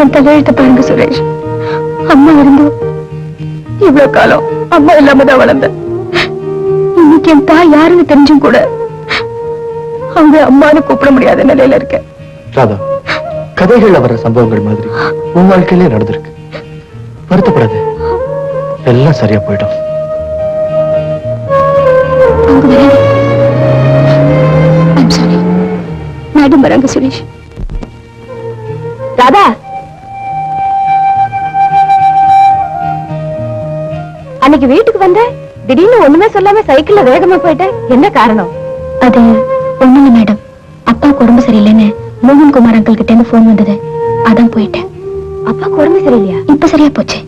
என் தலையெழுத்த பாருங்க சுரேஷ். அம்மா இருந்தும் இவ்வளவு காலம் அம்மா இல்லாம தான் வளர்ந்த. இன்னைக்கு என் தாய் யாருன்னு தெரிஞ்சும் கூட அவங்க அம்மானு கூப்பிட முடியாத நிலையில இருக்க. ராதா, கதைகள்ல வர்ற சம்பவங்கள் மாதிரி உன் வாழ்க்கையிலே நடந்திருக்கு. வருத்தப்படாது, எல்லாம் சரியா போயிடும். மேடம் வராங்க சுரேஷ். ராதா, அன்னைக்கு வீட்டுக்கு வந்த திடீர்னு ஒண்ணுமே சொல்லாம சைக்கிள்ல வேகமா போயிட்ட, என்ன காரணம்? அது ஒண்ணுங்க மேடம், அப்பாவுக்கு உடம்பு சரியில்லைன்னு மோகன் குமார் அங்கிள் கிட்ட இருந்து போன் வந்தது, அதான் போயிட்டேன். அப்பாவுக்கு உடம்பு சரியில்லையா? இப்ப சரியா போச்சு.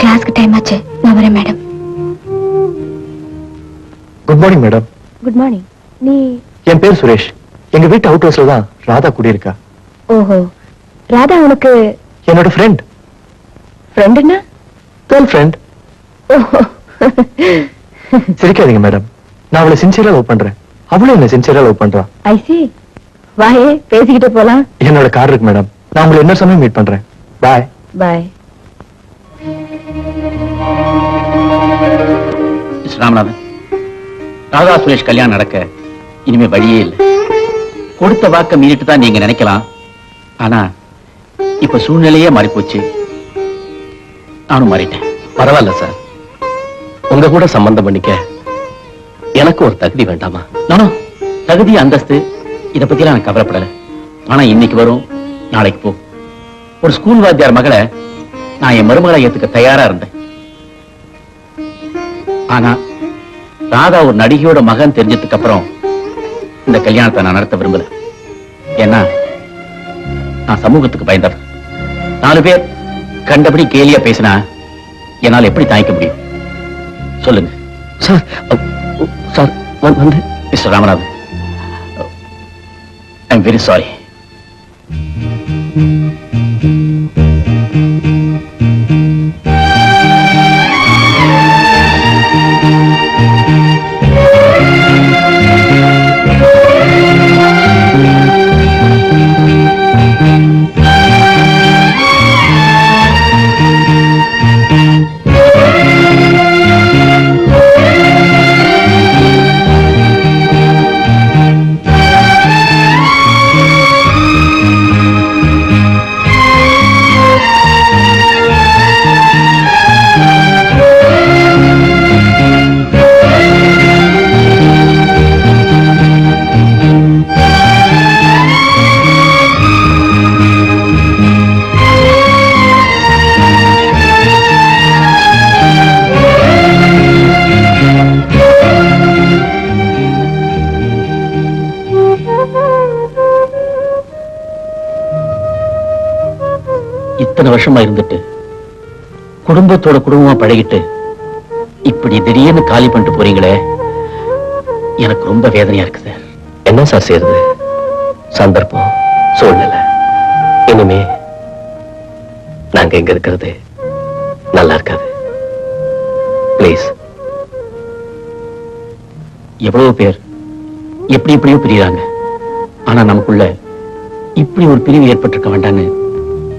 கிளாஸ்க்கு டைம் ஆச்சு, நான் வரேன் madam. Good morning madam. Good morning. நீ? என் பேர் சுரேஷ். எங்க வீட்டு அவுட் ஹவுஸ்ல தான் ராதா குடியிருக்கா. ஓஹோ, ராதா உனக்கு? என்னோட ஃப்ரெண்ட். ஃப்ரெண்டுன்னா? Girl friend. சிரிக்காதீங்க மேடம், நான் அவளை சின்சியரா லவ் பண்றேன், அவளும் என்ன சின்சியரா லவ் பண்றா. ஐ சி. வாயே, பேசிக்கிட்டே போலாம். என்னோட கார் இருக்கு மேடம், நான் உங்களை என்ன சமயம் மீட் பண்றேன். பாய். பாய். ராமநாதன், ராதா சுரேஷ் கல்யாணம் நடக்க இனிமே வழியே இல்லை. கொடுத்த வாக்க மீறிட்டு தான் நீங்க நினைக்கலாம், ஆனா இப்ப சூழ்நிலையே மாறி போச்சு. நானும் மாறிட்டேன். பரவாயில்ல சார், உங்க கூட சம்பந்தம் பண்ணிக்க எனக்கு ஒரு தகுதி வேண்டாமா? நானும் தகுதி அந்தஸ்து இத பத்தி நான் கவலைப்படல. ஆனா இன்னைக்கு வரும், நாளைக்கு போ. ஒரு ஸ்கூல் வாத்தியார் மகளை நான் என் மருமகளை ஏத்துக்க தயாரா இருந்தேன். ஆனா ராதா ஒரு நடிகையோட மகன் தெரிஞ்சதுக்கு அப்புறம் இந்த கல்யாணத்தை நான் நடத்த விரும்பல. ஏன்னா நான் சமூகத்துக்கு பயந்தவன். 4 பேர் கண்டபடி கேலியா பேசினா என்னால் எப்படி தாங்கிக்க முடியும் சொல்லுங்க. சார், சார் வந்து mister Ramanathan, I am very sorry. இத்தனை வருஷமா இருந்துட்டு குடும்பத்தோட குடும்பமா பழகிட்டு இப்படி திடீர்னு காலி பண்ணிட்டு போறீங்களே, எனக்கு ரொம்ப வேதனையா இருக்கு சார். என்ன சார் செய்யறது? சந்தர்ப்பம், சூழ்நிலை. இனிமே நாங்க எங்க இருக்கிறது நல்லா இருக்காது. பிளீஸ். எவ்வளவு பேர் எப்படி எப்படியோ பிரியாங்க, ஆனா நமக்குள்ள இப்படி ஒரு பிரிவு ஏற்பட்டிருக்க வேண்டான்னு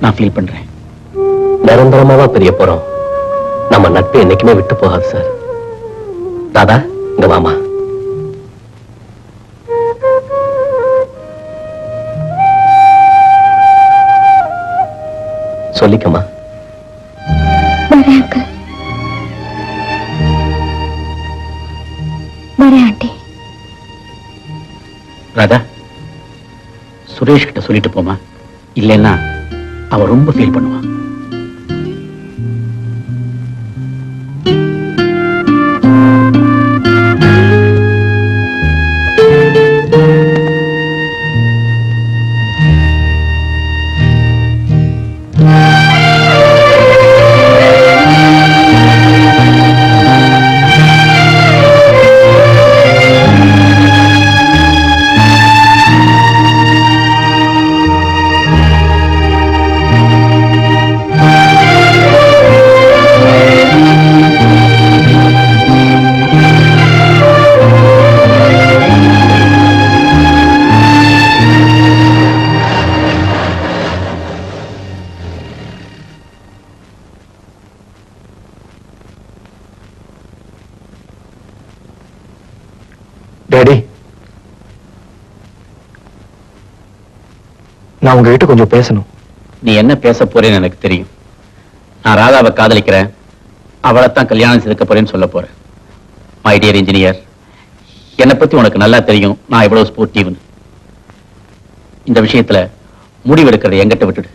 நான் ஃபீல் பண்றேன். நிரந்தரமாவா பிரிய போறோம்? நம்ம நட்பு என்னைக்குமே விட்டு போகாது சார். ராதா, இங்க வாமா. சொல்லிக்கமா. ராதா, சுரேஷ் கிட்ட சொல்லிட்டு போமா, இல்லைன்னா அவ ரொம்ப ஃபீல் பண்ணுவான். நான் உங்ககிட்ட கொஞ்சம் பேசணும். நீ என்ன பேச போறேன்னு எனக்கு தெரியும். நான் ராதாவை காதலிக்கிறேன், அவளைத்தான் கல்யாணம் செய்துக்க போறேன்னு சொல்ல போறேன். மை டியர் இன்ஜினியர், என்னை பத்தி உனக்கு நல்லா தெரியும் நான் எவ்வளவு ஸ்போர்ட்டிவ்னு. இந்த விஷயத்துல முடிவெடுக்கிறத என்கிட்ட விட்டுடு.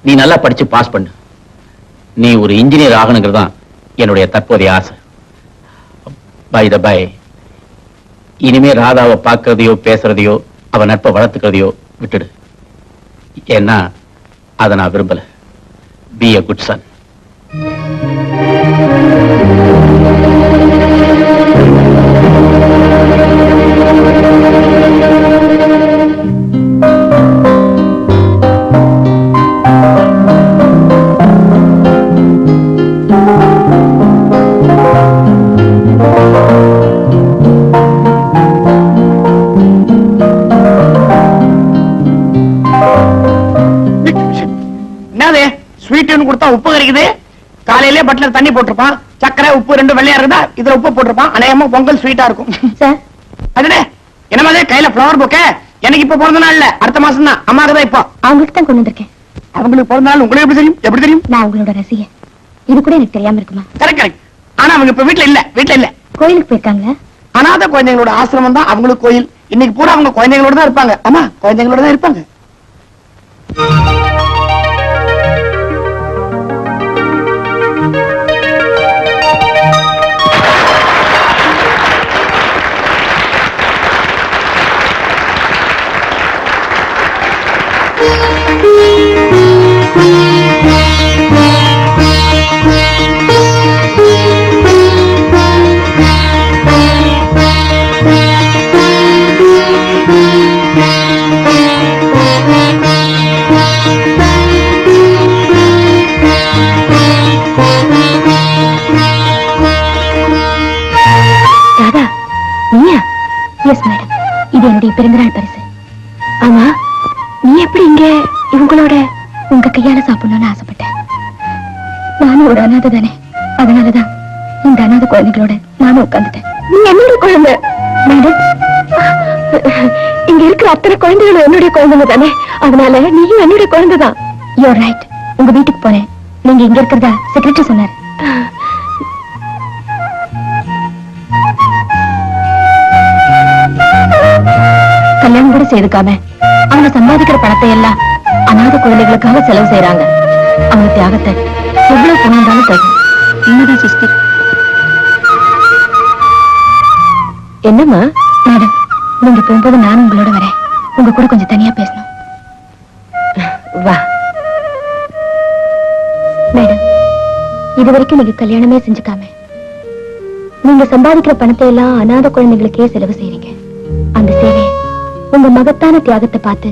நீ நல்லா படிச்சு பாஸ் பண்ணு. நீ ஒரு இன்ஜினியர் ஆகணுங்கிறது தான் என்னுடைய தற்போதைய ஆசை. பை த பை, இனிமே ராதாவை பார்க்கறதையோ பேசுறதையோ அவ நட்பை வளர்த்துக்கிறதையோ விட்டுடு. ஏன்னா அதை நான் விரும்பல. Be a good son. என்னது ஸ்வீட்னு கொடுத்தா உப்பு கறிக்குது? காலையிலே பட்லர் தண்ணி போட்டிருப்பான், சக்கரை உப்பு ரெண்டு வெள்ளையா இருந்தா இதுல உப்பு போட்டிருப்பான். அநேகமா பொங்கல் ஸ்வீட்டா இருக்கும். சார், அதுனே என்ன மாதிரி கையில ஃபிளவர் பொக்கே? எனக்கு இப்ப பிறந்த நாள் இல்ல, அடுத்த மாசம் தான். அம்மாக்கு தான் இப்போ. அவங்களுக்கு தான் கொண்டு வந்திருக்கேன். அவங்களுக்கு பிறந்த நாள் உங்களுக்கு எப்படி தெரியும்? எப்படி தெரியும்? நான் உங்களோட ரசிகன். இது கூட எனக்கு தெரியாம இருக்குமா? Correct correct. ஆனா அவங்க இப்ப வீட்டுல இல்ல. கோயிலுக்கு போயிருக்காங்களா? அனாதை குழந்தைங்களோட ஆசிரமம் தான் அவங்களுக்கு கோயில். இன்னைக்கு பூரா அவங்க குழந்தைங்களோட தான் இருப்பாங்க. ஆமா, குழந்தைங்களோட தான் இருப்பாங்க. ராதா, நீயா? எஸ் மேடம், இது என்னுடைய பிறந்தநாள் பரிசு. ஆமா, நீ எப்படி இங்க இவங்களோட உங்க கையால சாப்பிடணும்னு ஆசைப்பட்டேன். நானும் ஒரு அனாதை தானே, அதனாலதான் இந்த அனாதை குழந்தைகளோட நானும் உட்கார்ந்துட்டேன். நீ என்னோட குழந்தை மேடம். இங்க இருக்கிற அத்தனை குழந்தைகளும் என்னுடைய குழந்தைங்க தானே, அதனால நீயும் என்னுடைய குழந்தை தான். You're right. உங்க வீட்டுக்கு போனேன், நீங்க இங்க இருக்கிறதா செக்ரட்டரி சொன்னார். கல்யாணம் கூட செய்துக்காம அவங்க சம்பாதிக்கிற பணத்தை எல்லாம் அநாத குழந்தைகளுக்காக செலவு செய்யறாங்க. அவங்க தியாகத்தை எவ்வளவு புண்ணியந்தாலும் தரும். உண்மைதான் சிஸ்டர். என்னம்மா மேடம், நீங்க போகும்போது நானும் உங்களோட வரேன். உங்க கூட கொஞ்சம் தனியா பேசணும். வா மேடம், இதுவரைக்கும் நீங்க கல்யாணமே செஞ்சுக்காம நீங்க சம்பாதிக்கிற பணத்தை எல்லாம் அநாத குழந்தைகளுக்கே செலவு செய்றீங்க. அந்த சேவையை, உங்க மகத்தான தியாகத்தை பார்த்து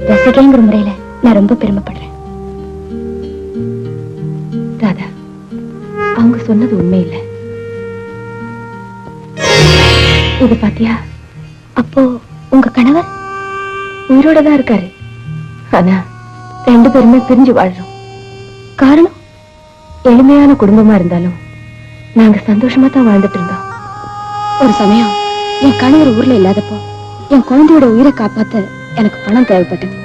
ரசிகைங்கிற முறையில நான் ரொம்ப பெருமைப்படுறேன். ராதா, அவங்க சொன்னது உண்மை இல்லை. இது பாத்தியா? அப்போ உங்க கணவர் உயிரோட தான் இருக்காரு. ஆனா ரெண்டு பேருமே பிரிஞ்சு வாழ்றோம். காரணம், எளிமையான குடும்பமா இருந்தாலும் நாங்க சந்தோஷமா தான் வாழ்ந்துட்டு இருந்தோம். ஒரு சமயம் என் கணவர் ஊர்ல இல்லாதப்போ என் குழந்தையோட உயிரை காப்பாத்த எனக்கு பணம் தேவைப்பட்டது.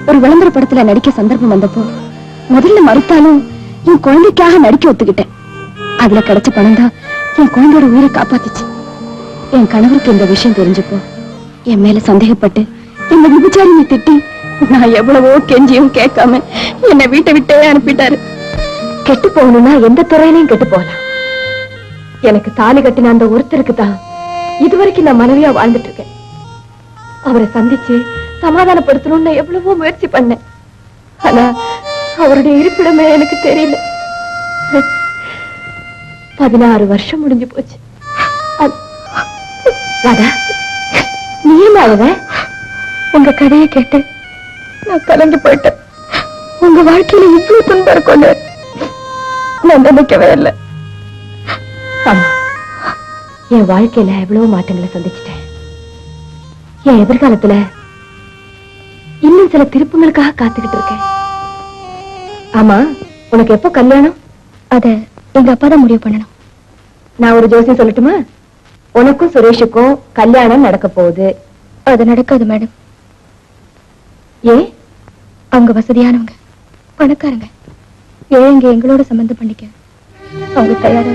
ஒரு விளம்பர படத்துல நடிக்க சந்தர்ப்பம் வந்தப்போ முதல்ல மறுத்தாலும் என் குழந்தைக்காக நடிக்க ஒத்துக்கிட்டேன். அதுல கிடைச்ச பணம் தான் என் குழந்தையோட உயிரை காப்பாத்துச்சு. என் கணவருக்கு இந்த விஷயம் தெரிஞ்சப்போ என் மேல சந்தேகப்பட்டு இந்த விபச்சாரியை திட்டி நான் எவ்வளவோ கெஞ்சியும் கேட்காம என்னை வீட்டை விட்டே அனுப்பிட்டாரு. கெட்டு போகணும்னா எந்த துறையிலையும் கெட்டு போகலாம். எனக்கு தாலி கட்டின அந்த ஒருத்தருக்கு தான் இதுவரைக்கும் நான் மனைவியா வாழ்ந்துட்டு இருக்கேன். அவரை சந்திச்சு சமாதானப்படுத்தணும்னு எவ்வளவோ முயற்சி பண்ணேன். ஆனா அவருடைய இருப்பிடமே எனக்கு தெரியல. 16 வருஷம் முடிஞ்சு போச்சு. ராதா, நீமாவத உங்க கதையை கேட்டு நான் கலந்து போயிட்டேன். உங்க வாழ்க்கையில இவ்வளவு துன்பம் இருக்கும்னு நான் நினைக்கவே இல்லை. ஆமா, என் வாழ்க்கையில எவ்வளவு மாற்றங்களை சந்திச்சிட்டேன். என் எதிர்காலத்துல இன்னும் சில திருப்பங்களுக்காக காத்துக்கிட்டு இருக்கேன். ஆமா, உனக்கு எப்போ கல்யாணம்? அத எங்க அப்பா தான் முடிவு பண்ணணும். நான் ஒரு ஜோசியம் சொல்லட்டுமா? உனக்கும் சுரேஷுக்கும் கல்யாணம் நடக்க போகுது. அது நடக்காது மேடம். ஏன்? அவங்க வசதியானவங்க, பணக்காரங்க. ஏழைங்க எங்களோட சம்பந்தம் பண்ணிக்க அவங்க தயாரா.